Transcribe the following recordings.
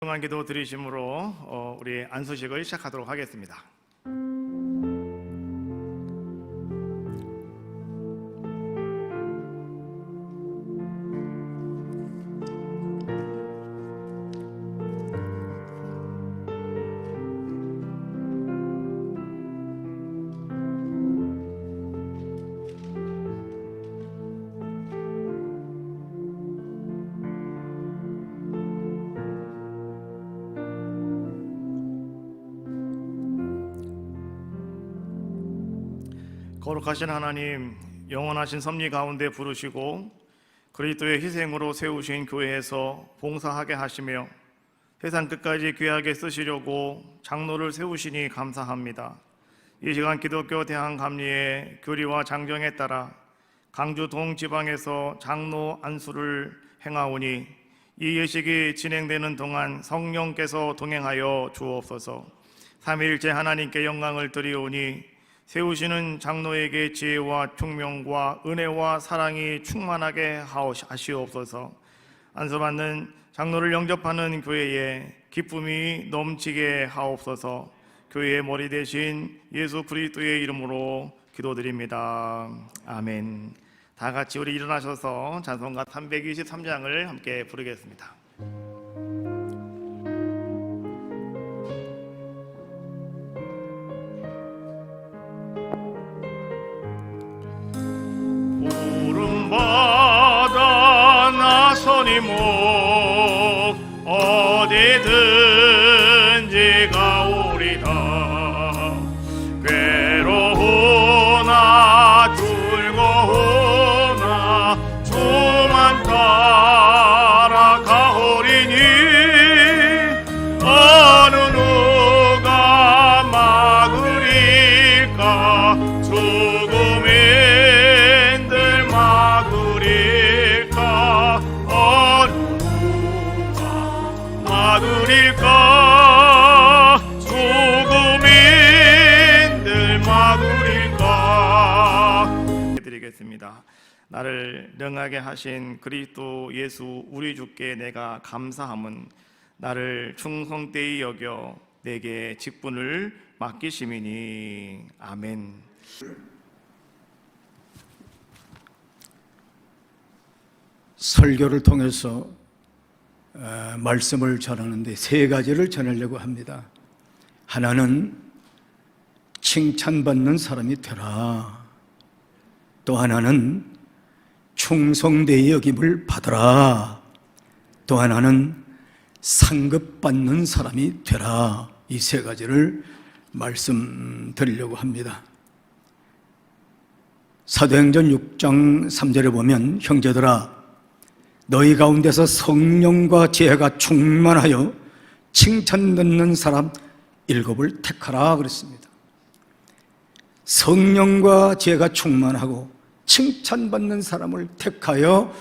동안 기도 드리심으로 우리 안수식을 시작하도록 하겠습니다. 거룩하신 하나님, 영원하신 섭리 가운데 부르시고 그리스도의 희생으로 세우신 교회에서 봉사하게 하시며 세상 끝까지 귀하게 쓰시려고 장로를 세우시니 감사합니다. 이 시간 기독교 대한감리의 교리와 장정에 따라 강주 동지방에서 장로 안수를 행하오니 이 예식이 진행되는 동안 성령께서 동행하여 주옵소서. 삼위일체 하나님께 영광을 드리오니 세우시는 장로에게 지혜와 총명과 은혜와 사랑이 충만하게 하시옵소서. 안수받는 장로를 영접하는 교회에 기쁨이 넘치게 하옵소서. 교회의 머리 대신 예수 그리스도의 이름으로 기도드립니다. 아멘. 다 같이 우리 일어나셔서 찬송가 323장을 함께 부르겠습니다. 바다 나서니 목 어디든지 가오리다. 괴로우나 즐거우나 주만 따라 가오리니 어느 누가 막으릴까. 죽음인들 막으릴까. 어느 누가 막으릴까. 죽음인들 막으릴까. 드리겠습니다. 나를 능하게 하신 그리스도 예수 우리 주께 내가 감사함은 나를 충성되이 여겨 내게 직분을 맡기심이니. 아멘. 설교를 통해서 말씀을 전하는데 세 가지를 전하려고 합니다. 하나는 칭찬받는 사람이 되라. 또 하나는 충성되이 여김을 받으라. 또 하나는 상급받는 사람이 되라. 이 세 가지를 말씀드리려고 합니다. 사도행전 6장 3절에 보면 형제들아 너희 가운데서 성령과 지혜가 충만하여 칭찬 듣는 사람 7을 택하라 그랬습니다. 성령과 지혜가 충만하고 칭찬받는 사람을 택하여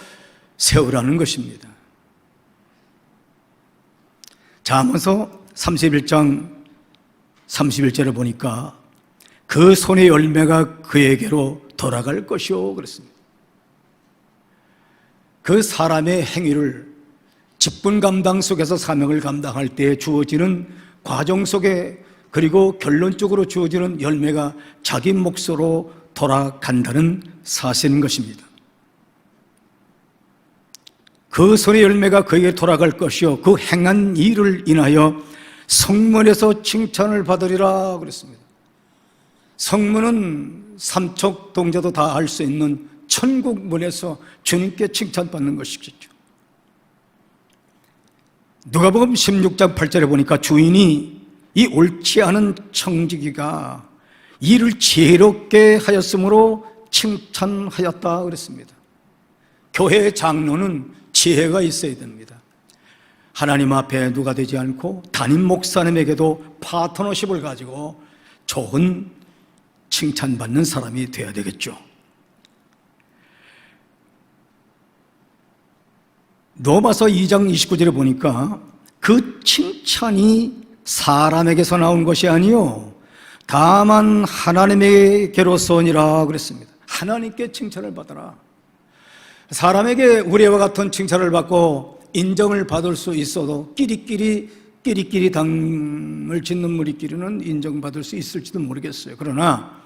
세우라는 것입니다. 잠언서 31장 31절에 보니까 그 손의 열매가 그에게로 돌아갈 것이요 그랬습니다. 그 사람의 행위를 직분 감당 속에서 사명을 감당할 때 주어지는 과정 속에 그리고 결론적으로 주어지는 열매가 자기 몫으로 돌아간다는 사실인 것입니다. 그 손의 열매가 그에게 돌아갈 것이요 그 행한 일을 인하여 성문에서 칭찬을 받으리라 그랬습니다. 성문은 삼척 동자도 다 알 수 있는 천국 문에서 주님께 칭찬받는 것이겠죠. 누가복음 16장 8절에 보니까 주인이 이 옳지 않은 청지기가 일을 지혜롭게 하였으므로 칭찬하였다 그랬습니다. 교회 장로는 지혜가 있어야 됩니다. 하나님 앞에 누가 되지 않고 담임 목사님에게도 파트너십을 가지고 좋은 칭찬받는 사람이 되어야 되겠죠. 로마서 2장 29절에 보니까 그 칭찬이 사람에게서 나온 것이 아니요 다만 하나님에게로서니라 그랬습니다. 하나님께 칭찬을 받아라. 사람에게 우리와 같은 칭찬을 받고 인정을 받을 수 있어도 끼리끼리 당을 짓는 무리끼리는 인정받을 수 있을지도 모르겠어요. 그러나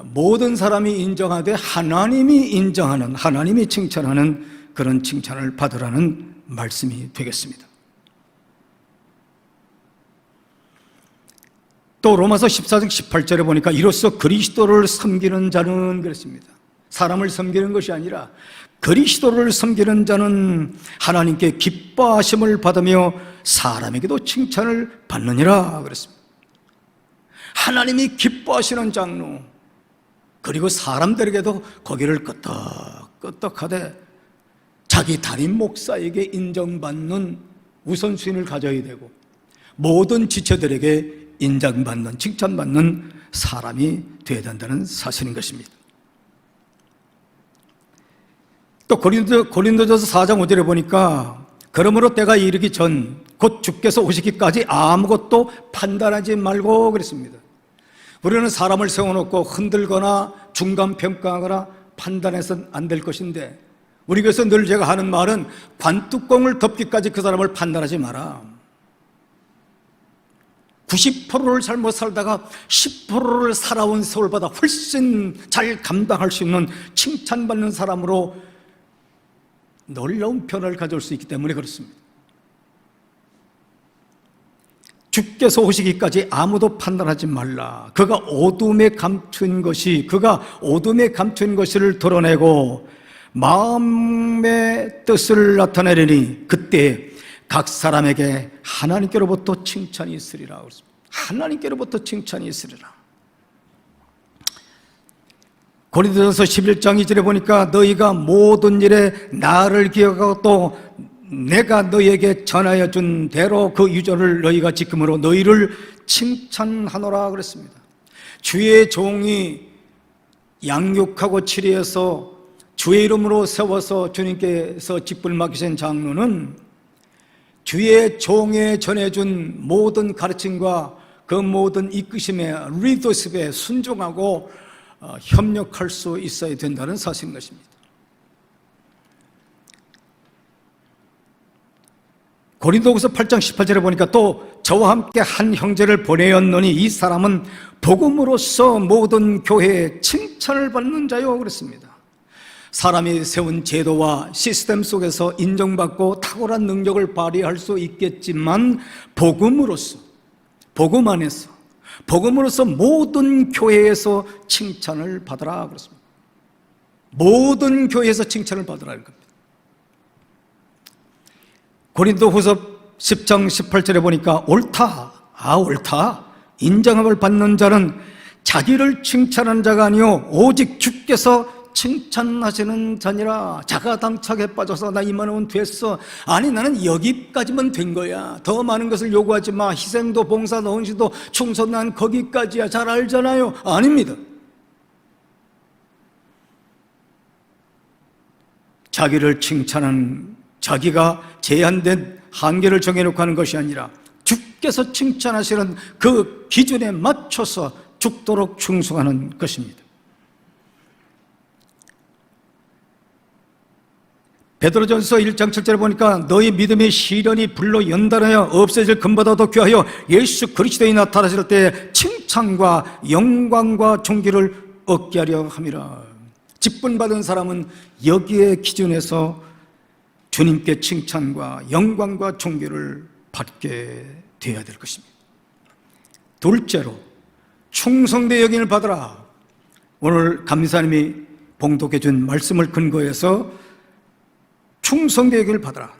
모든 사람이 인정하되 하나님이 인정하는, 하나님이 칭찬하는 그런 칭찬을 받으라는 말씀이 되겠습니다. 또 로마서 14장 18절에 보니까 이로써 그리스도를 섬기는 자는 그랬습니다. 사람을 섬기는 것이 아니라 그리스도를 섬기는 자는 하나님께 기뻐하심을 받으며 사람에게도 칭찬을 받느니라 그랬습니다. 하나님이 기뻐하시는 장로, 그리고 사람들에게도 거기를 끄떡끄떡하되 자기 담임 목사에게 인정받는 우선순위를 가져야 되고 모든 지체들에게 인정받는, 칭찬받는 사람이 되어야 된다는 사실인 것입니다. 또 고린도전서 4장 5절에 보니까 그러므로 때가 이르기 전 곧 주께서 오시기까지 아무것도 판단하지 말고 그랬습니다. 우리는 사람을 세워놓고 흔들거나 중간평가하거나 판단해서는 안 될 것인데, 우리 교회에서 늘 제가 하는 말은 관뚜껑을 덮기까지 그 사람을 판단하지 마라. 90%를 잘못 살다가 10%를 살아온 세월보다 훨씬 잘 감당할 수 있는 칭찬받는 사람으로 놀라운 변화를 가져올 수 있기 때문에 그렇습니다. 주께서 오시기까지 아무도 판단하지 말라. 그가 어둠에 감춘 것을 드러내고 마음의 뜻을 나타내리니 그때 각 사람에게 하나님께로부터 칭찬이 있으리라. 하나님께로부터 칭찬이 있으리라. 고린도전서 11장 2절에 보니까 너희가 모든 일에 나를 기억하고 또 내가 너희에게 전하여 준 대로 그 유전을 너희가 지킴으로 너희를 칭찬하노라 그랬습니다. 주의 종이 양육하고 치료해서 주의 이름으로 세워서 주님께서 직분을 맡기신 장로는 주의 종에 전해준 모든 가르침과 그 모든 이끄심에 리더십에 순종하고 협력할 수 있어야 된다는 사실인 것입니다. 고린도후서 8장 18절에 보니까 또 저와 함께 한 형제를 보내었노니 이 사람은 복음으로써 모든 교회에 칭찬을 받는 자요 그랬습니다. 사람이 세운 제도와 시스템 속에서 인정받고 탁월한 능력을 발휘할 수 있겠지만 복음으로써, 복음 안에서, 복음으로써 모든 교회에서 칭찬을 받으라 그랬습니다. 모든 교회에서 칭찬을 받으라 겁니다. 고린도후서 10장 18절에 보니까 옳다, 인정함을 받는 자는 자기를 칭찬하는 자가 아니요 오직 주께서 칭찬하시는 자니라. 자가당착에 빠져서 나 이만하면 됐어, 아니 나는 여기까지만 된 거야, 더 많은 것을 요구하지 마, 희생도 봉사도 헌신도 충성 난 거기까지야, 잘 알잖아요. 아닙니다. 자기를 칭찬하는, 자기가 제한된 한계를 정해놓고 하는 것이 아니라 주께서 칭찬하시는 그 기준에 맞춰서 죽도록 충성하는 것입니다. 베드로전서 1장 7절에 보니까 너희 믿음의 시련이 불로 연단하여 없어질 금보다도 귀하여 예수 그리스도에 나타나실 때 칭찬과 영광과 존귀를 얻게 하려 함이라. 직분받은 사람은 여기에 기준에서 주님께 칭찬과 영광과 존귀를 받게 되어야 될 것입니다. 둘째로 충성되 여김을 받으라. 오늘 감사님이 봉독해 준 말씀을 근거해서 충성되 여김을 받으라.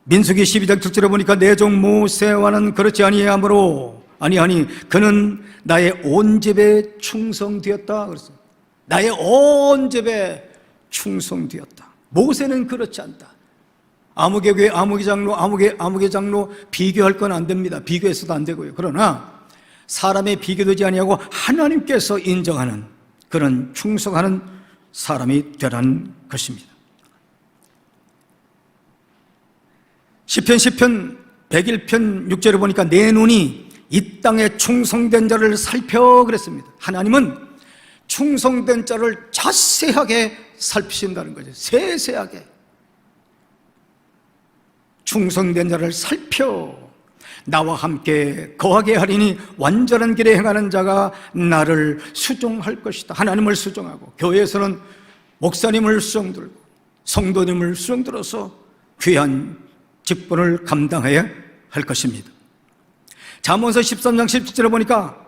민수기 12장 7절에 보니까 내 종 모세와는 그렇지 아니하므로 아니 그는 나의 온 집에 충성되었다 그랬습니다. 나의 온 집에 충성되었다. 모세는 그렇지 않다. 아무개 교회 아무개 장로 비교할 건 안 됩니다. 비교해서도 안 되고요. 그러나 사람의 비교되지 아니하고 하나님께서 인정하는 그런 충성하는 사람이 되라는 것입니다. 시편 101편 6절에 보니까 내 눈이 이 땅에 충성된 자를 살펴 그랬습니다. 하나님은 충성된 자를 자세하게 살피신다는 거죠. 세세하게. 충성된 자를 살펴 나와 함께 거하게 하리니 완전한 길에 행하는 자가 나를 수종할 것이다. 하나님을 수종하고 교회에서는 목사님을 수종들고 성도님을 수종들어서 귀한 직분을 감당해야 할 것입니다. 잠언서 13장 17절에 보니까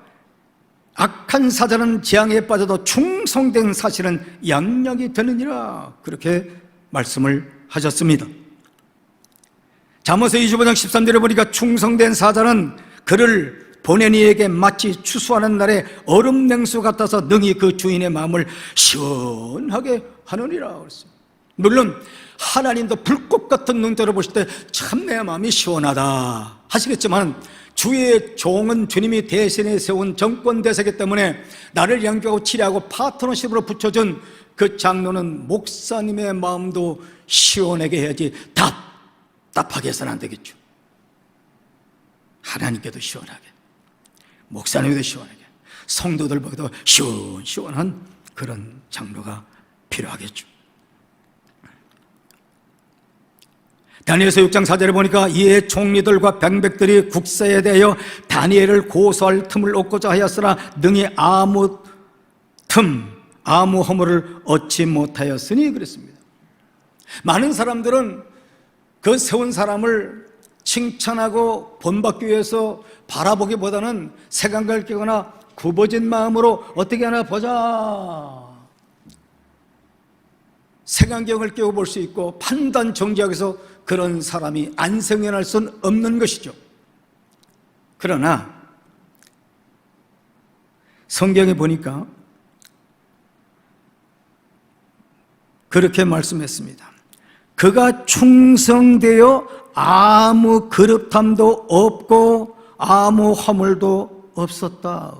악한 사자는 재앙에 빠져도 충성된 사실은 양약이 되느니라, 그렇게 말씀을 하셨습니다. 잠언서 25장 13절에 보니까 충성된 사자는 그를 보낸 이에게 마치 추수하는 날에 얼음 냉수 같아서 능히 그 주인의 마음을 시원하게 하느니라 그랬습니다. 물론 하나님도 불꽃 같은 눈대로 보실 때 참 내 마음이 시원하다 하시겠지만, 주의 종은 주님이 대신에 세운 정권 대사이기 때문에 나를 양육하고 치료하고 파트너십으로 붙여준 그 장로는 목사님의 마음도 시원하게 해야지 답답하게 해서는 안 되겠죠. 하나님께도 시원하게, 목사님께도 시원하게, 성도들보다도 시원한 그런 장로가 필요하겠죠. 다니엘서 6장 4절에 보니까 이에 총리들과 병백들이 국사에 대하여 다니엘을 고소할 틈을 얻고자 하였으나 능히 아무 허물을 얻지 못하였으니 그랬습니다. 많은 사람들은 그 세운 사람을 칭찬하고 본받기 위해서 바라보기보다는 색안경을 끼거나 굽어진 마음으로 어떻게 하나 보자, 색안경을 끼고 볼 수 있고 판단 정지하기 위해서 그런 사람이 안생연할 수는 없는 것이죠. 그러나 성경에 보니까 그렇게 말씀했습니다. 그가 충성되어 아무 거듭함도 없고 아무 허물도 없었다.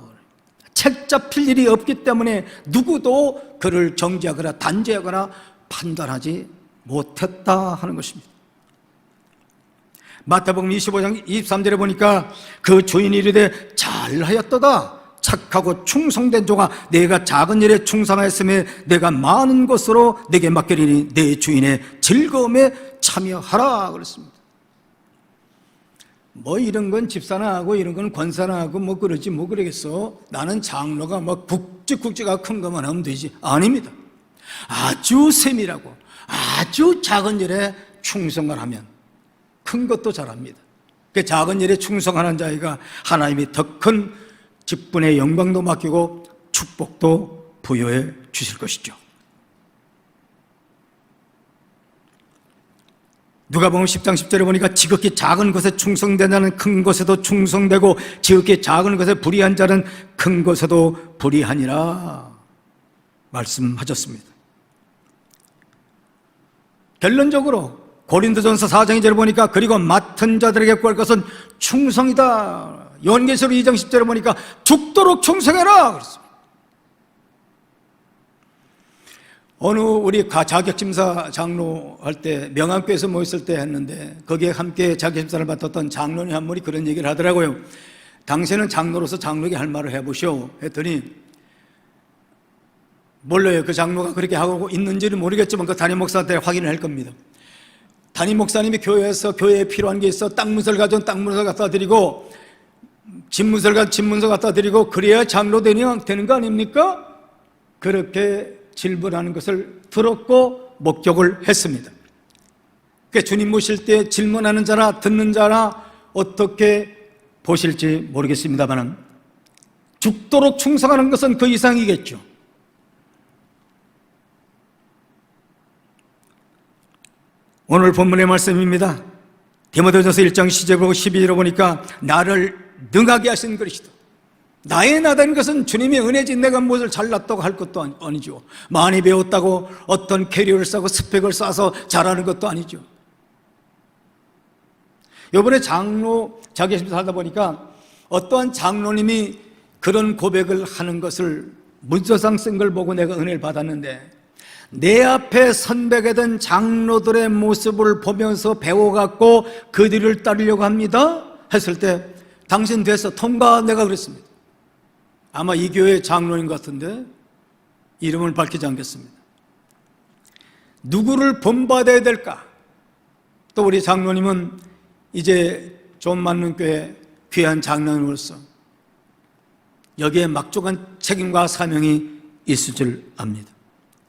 책 잡힐 일이 없기 때문에 누구도 그를 정죄하거나 단죄하거나 판단하지 못했다 하는 것입니다. 마태복음 25장 23절에 보니까 그 주인이 이르되 잘하였도다, 착하고 충성된 종아, 내가 작은 일에 충성하였으며 내가 많은 것으로 내게 맡기리니 내 주인의 즐거움에 참여하라 그랬습니다. 뭐 이런 건 집사나 하고 이런 건 권사나 하고 뭐 그러지 뭐 그러겠어. 나는 장로가 뭐 국지가 큰 것만 하면 되지. 아닙니다. 아주 세밀하고 아주 작은 일에 충성을 하면 큰 것도 잘합니다. 그 작은 일에 충성하는 자가 하나님이 더 큰 직분의 영광도 맡기고 축복도 부여해 주실 것이죠. 누가복음 10장 10절에 보니까 지극히 작은 것에 충성된 자는 큰 것에도 충성되고 지극히 작은 것에 불의한 자는 큰 것에도 불의하니라 말씀하셨습니다. 결론적으로 고린도전서 4장 2절에 보니까 그리고 맡은 자들에게 구할 것은 충성이다. 요한계시록 2장 10절에 보니까 죽도록 충성해라 그랬습니다. 어느 우리 자격심사 장로 할 때 명함교에서 모였을 때 했는데 거기에 함께 자격심사를 맡았던 장로님 한 분이 그런 얘기를 하더라고요. 당신은 장로로서 장로에게 할 말을 해보시오 했더니, 몰라요. 그 장로가 그렇게 하고 있는지는 모르겠지만 그 담임 목사한테 확인을 할 겁니다. 담임 목사님이 교회에서 교회에 필요한 게 있어 땅 문서를 가져온 땅 문서 갖다 드리고 집 문서를 가져온 집 문서 갖다 드리고 그래야 장로 되는 거 아닙니까? 그렇게 질문하는 것을 들었고 목격을 했습니다. 그러니까 주님 모실 때 질문하는 자나 듣는 자나 어떻게 보실지 모르겠습니다만 죽도록 충성하는 것은 그 이상이겠죠. 오늘 본문의 말씀입니다. 디모데전서 1장 10절하고 12절을 보니까 나를 능하게 하신 그리스도, 나의 나다는 것은 주님의 은혜지 내가 무엇을 잘났다고 할 것도 아니죠. 많이 배웠다고 어떤 캐리어를 쌓고 스펙을 쌓아서 잘하는 것도 아니죠. 이번에 장로 자격심사 하다 보니까 어떠한 장로님이 그런 고백을 하는 것을 문서상 쓴 걸 보고 내가 은혜를 받았는데, 내 앞에 선배가 된 장로들의 모습을 보면서 배워갖고 그들을 따르려고 합니다 했을 때 당신 됐어 통과. 내가 그랬습니다. 아마 이 교회 장로인 것 같은데 이름을 밝히지 않겠습니다. 누구를 본받아야 될까? 또 우리 장로님은 이제 좀 맞는 교회 귀한 장로님으로서 여기에 막중한 책임과 사명이 있을 줄 압니다.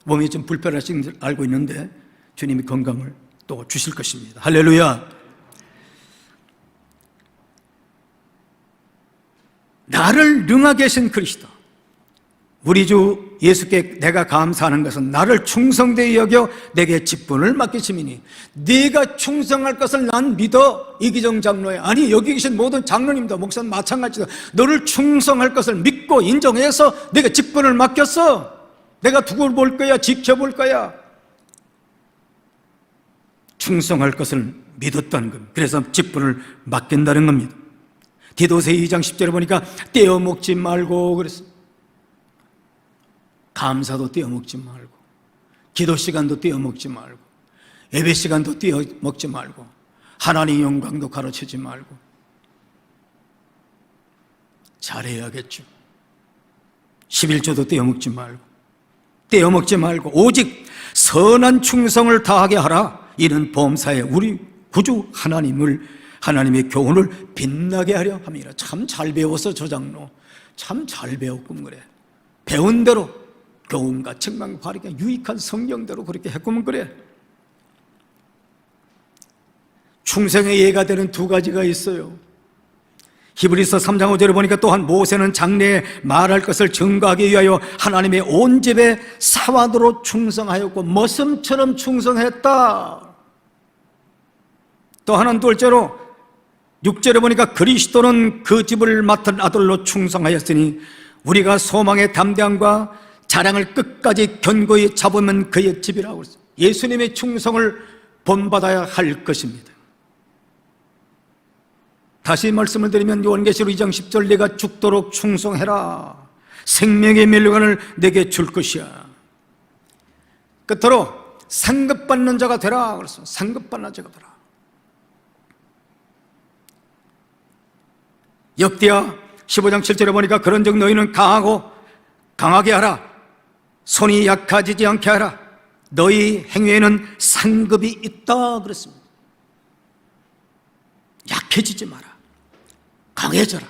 몸이 좀 불편하신 줄 알고 있는데 주님이 건강을 또 주실 것입니다. 할렐루야. 나를 능하게 하신 그리스도, 우리 주 예수께 내가 감사하는 것은 나를 충성되이 여겨 내게 직분을 맡기심이니 네가 충성할 것을 난 믿어. 이기정 장로야, 아니 여기 계신 모든 장로님도 목사님 마찬가지다. 너를 충성할 것을 믿고 인정해서 내가 직분을 맡겼어. 내가 두고 볼 거야, 지켜볼 거야. 충성할 것을 믿었다는 겁니다. 그래서 직분을 맡긴다는 겁니다. 디도서 2장 10절에 보니까 떼어먹지 말고 그랬어요. 감사도 떼어먹지 말고, 기도 시간도 떼어먹지 말고, 예배 시간도 떼어먹지 말고, 하나님의 영광도 가르치지 말고. 잘해야겠죠. 11조도 떼어먹지 말고 오직 선한 충성을 다하게 하라. 이는 범사에 우리 구주 하나님의 교훈을 빛나게 하려 함이라. 참 잘 배웠어. 저 장로 참 잘 배웠구먼. 그래, 배운 대로 교훈과 책망과 바르게 유익한 성경대로 그렇게 했구먼. 그래. 충성의 예가 되는 두 가지가 있어요. 히브리서 3장 5절에 보니까 또한 모세는 장래에 말할 것을 증거하기 위하여 하나님의 온 집에 사와도로 충성하였고 머슴처럼 충성했다. 또 하나는 둘째로 6절에 보니까 그리스도는 그 집을 맡은 아들로 충성하였으니 우리가 소망의 담대함과 자랑을 끝까지 견고히 잡으면 그의 집이라고 했어요. 예수님의 충성을 본받아야 할 것입니다. 다시 말씀을 드리면 요한계시록 2장 10절 내가 죽도록 충성해라. 생명의 멸류관을 내게 줄 것이야. 끝으로 상급받는 자가 되라. 그래서 상급받는 자가 되라. 역대하 15장 7절에 보니까 그런즉 너희는 강하게 하라. 손이 약해지지 않게 하라. 너희 행위에는 상급이 있다 그랬습니다. 약해지지 마라. 강해져라.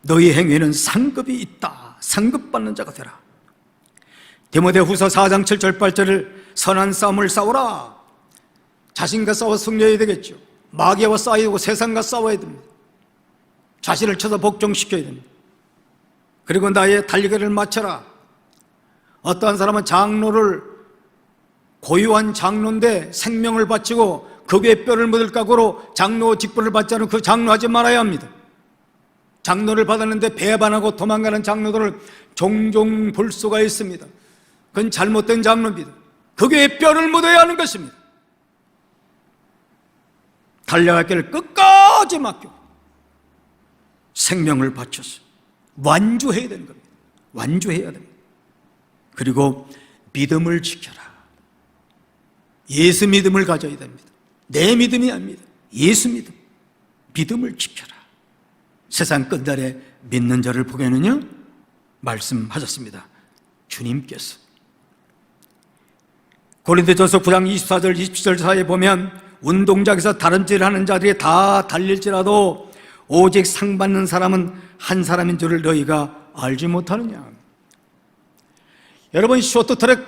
너희 행위에는 상급이 있다. 상급받는 자가 되라. 디모데후서 4장 7절 8절을 선한 싸움을 싸우라. 자신과 싸워 승리해야 되겠죠. 마귀와 싸워야 되고 세상과 싸워야 됩니다. 자신을 쳐서 복종시켜야 됩니다. 그리고 나의 달리기를 마쳐라. 어떠한 사람은 장로를 고유한 장로인데 생명을 바치고 거기에 뼈를 묻을 각오로 장로 직분을 받지 않은 그 장로하지 말아야 합니다. 장로를 받았는데 배반하고 도망가는 장로들을 종종 볼 수가 있습니다. 그건 잘못된 장로입니다. 거기에 뼈를 묻어야 하는 것입니다. 달려갈 길을 끝까지 맡겨 생명을 바쳐서 완주해야 되는 겁니다. 완주해야 됩니다. 그리고 믿음을 지켜라. 예수 믿음을 가져야 됩니다. 내 믿음이 아닙니다. 예수 믿음을 지켜라. 세상 끝날에 믿는 자를 보게는요 말씀하셨습니다. 주님께서 고린도전서 9장 24절 27절 사이에 보면 운동장에서 다름질하는 자들이 다 달릴지라도 오직 상 받는 사람은 한 사람인 줄을 너희가 알지 못하느냐. 여러분 쇼트트랙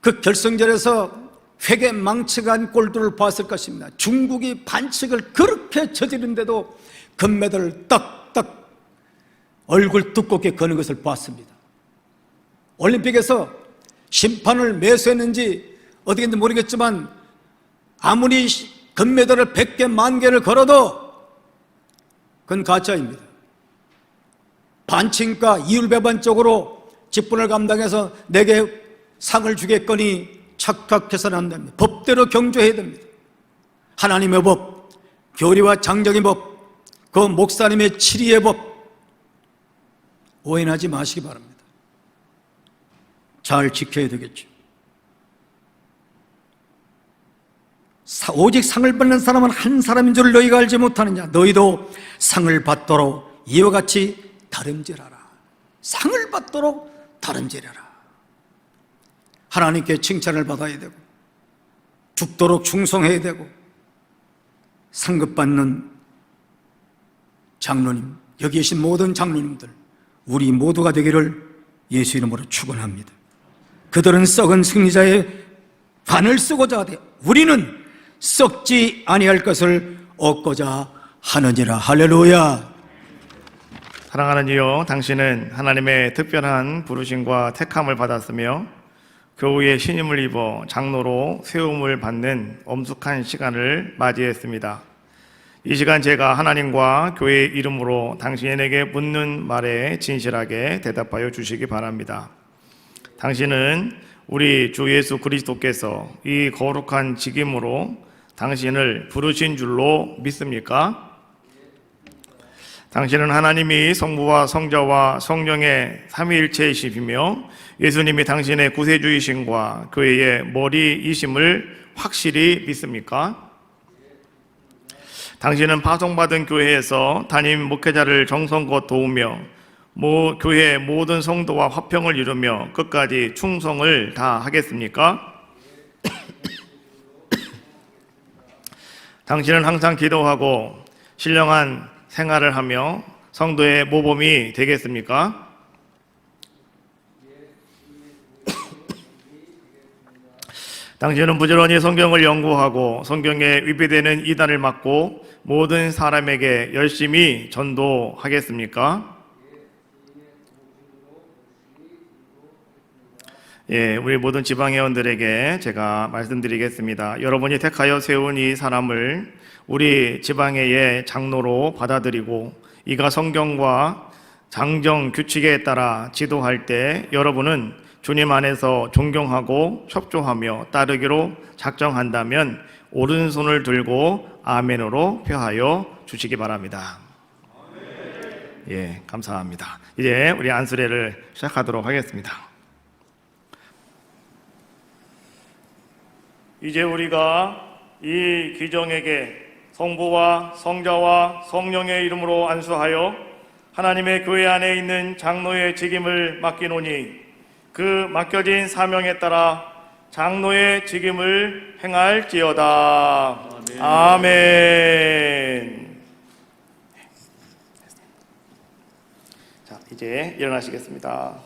그 결승전에서 회계 망측한 골들을 봤을 것입니다. 중국이 반칙을 그렇게 저지른데도 금메달을 딱딱 얼굴 두껍게 거는 것을 봤습니다. 올림픽에서 심판을 매수했는지 어떻게 했는지 모르겠지만 아무리 금메달을 100개, 10,000개를 걸어도 그건 가짜입니다. 반칙과 이율배반적으로 직분을 감당해서 내게 상을 주겠거니 착각해서는 안 됩니다. 법대로 경주해야 됩니다. 하나님의 법, 교리와 장정의 법, 그 목사님의 치리의 법 오해하지 마시기 바랍니다. 잘 지켜야 되겠죠. 오직 상을 받는 사람은 한 사람인 줄 너희가 알지 못하느냐. 너희도 상을 받도록 이와 같이 다름질하라. 상을 받도록 다름질하라. 하나님께 칭찬을 받아야 되고 죽도록 충성해야 되고 상급받는 장로님, 여기 계신 모든 장로님들, 우리 모두가 되기를 예수 이름으로 축원합니다. 그들은 썩은 승리자의 관을 쓰고자 하되 우리는 썩지 아니할 것을 얻고자 하느니라. 할렐루야. 사랑하는 이요, 당신은 하나님의 특별한 부르심과 택함을 받았으며 교우의 신임을 입어 장로로 세움을 받는 엄숙한 시간을 맞이했습니다. 이 시간 제가 하나님과 교회의 이름으로 당신에게 묻는 말에 진실하게 대답하여 주시기 바랍니다. 당신은 우리 주 예수 그리스도께서 이 거룩한 직임으로 당신을 부르신 줄로 믿습니까? 당신은 하나님이 성부와 성자와 성령의 삼위일체이시며 예수님이 당신의 구세주이심과 교회의 머리이심을 확실히 믿습니까? 당신은 파송받은 교회에서 담임 목회자를 정성껏 도우며 교회 모든 성도와 화평을 이루며 끝까지 충성을 다하겠습니까? 당신은 항상 기도하고 신령한 생활을 하며 성도의 모범이 되겠습니까? 당신은 부지런히 성경을 연구하고 성경에 위배되는 이단을 막고 모든 사람에게 열심히 전도하겠습니까? 예, 우리 모든 지방회원들에게 제가 말씀드리겠습니다. 여러분이 택하여 세운 이 사람을 우리 지방회의 장로로 받아들이고 이가 성경과 장정 규칙에 따라 지도할 때 여러분은 주님 안에서 존경하고 협조하며 따르기로 작정한다면 오른손을 들고 아멘으로 표하여 주시기 바랍니다. 예, 감사합니다. 이제 우리 안수례를 시작하도록 하겠습니다. 이제 우리가 이 귀정에게 성부와 성자와 성령의 이름으로 안수하여 하나님의 교회 안에 있는 장로의 직임을 맡기노니 그 맡겨진 사명에 따라 장로의 직임을 행할지어다. 아멘. 자, 이제 일어나시겠습니다.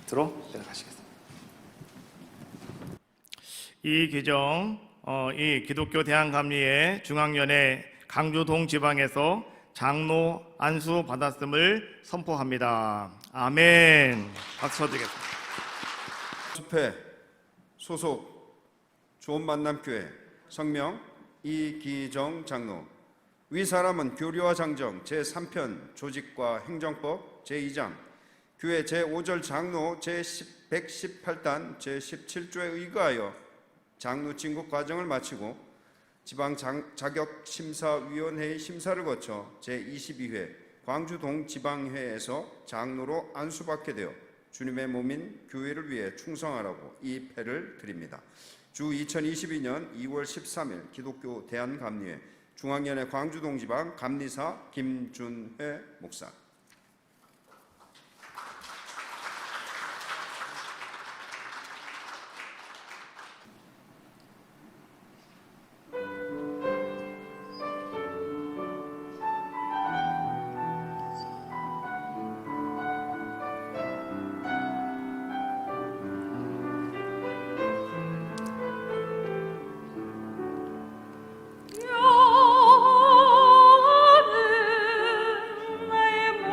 들어 내려가시겠습니다. 이 규정, 이 기독교 대한감리회 중앙연회 강주동 지방에서 장로 안수 받았음을 선포합니다. 아멘. 박수 쳐드리겠습니다. 집회 소속 좋은만남교회 성명 이기정 장로. 위 사람은 교리와 장정 제3편 조직과 행정법 제2장 교회 제5절 장로 제118단 제17조에 의거하여 장로 진급 과정을 마치고 지방 자격심사위원회의 심사를 거쳐 제22회 광주동 지방회에서 장로로 안수받게 되어 주님의 몸인 교회를 위해 충성하라고 이 패를 드립니다. 주 2022년 2월 13일 기독교 대한감리회 중앙연회 광주동 지방 감리사 김준회 목사. 나의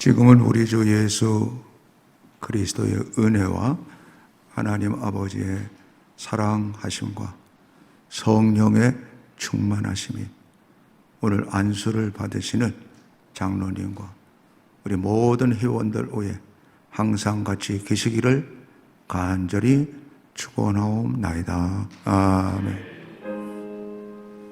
지금은 우리 주 예수 그리스도의 은혜와 하나님 아버지의 사랑하심과 성령의 충만하심이 오늘 안수를 받으시는 장로님과 우리 모든 회원들 위에 항상 같이 계시기를 간절히 축원하옵나이다. 아멘.